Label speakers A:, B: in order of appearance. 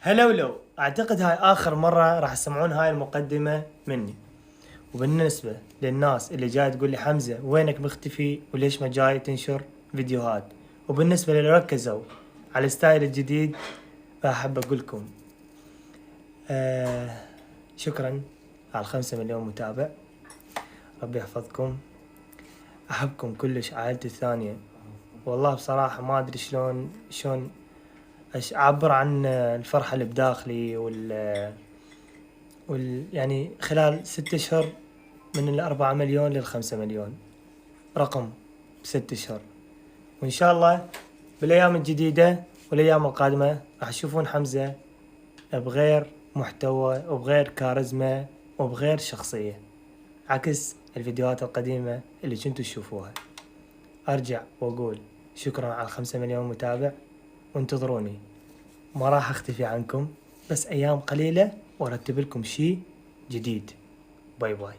A: هلا ولو اعتقد هاي اخر مرة راح تسمعون هاي المقدمة مني. وبالنسبة للناس اللي جاي تقول لي حمزة وينك مختفي وليش ما جاي تنشر فيديوهات، وبالنسبة للي ركزوا على الستايل الجديد، فأحب أقول لكم شكرا على 5 مليون متابع. ربي يحفظكم، أحبكم كلش، عائلتي الثانية. والله بصراحة ما أدري شلون أعبر عن الفرحة اللي بداخلي يعني خلال 6 أشهر من 4 مليون ل5 مليون، رقم ب6 أشهر. وإن شاء الله بالأيام الجديدة والأيام القادمة راح تشوفون حمزة بغير محتوى وبغير كاريزما وبغير شخصية، عكس الفيديوهات القديمة اللي كنتوا تشوفوها. أرجع وأقول شكرا على 5 مليون متابع، وانتظروني، ما راح أختفي عنكم، بس أيام قليلة وأرتب لكم شي جديد. باي باي.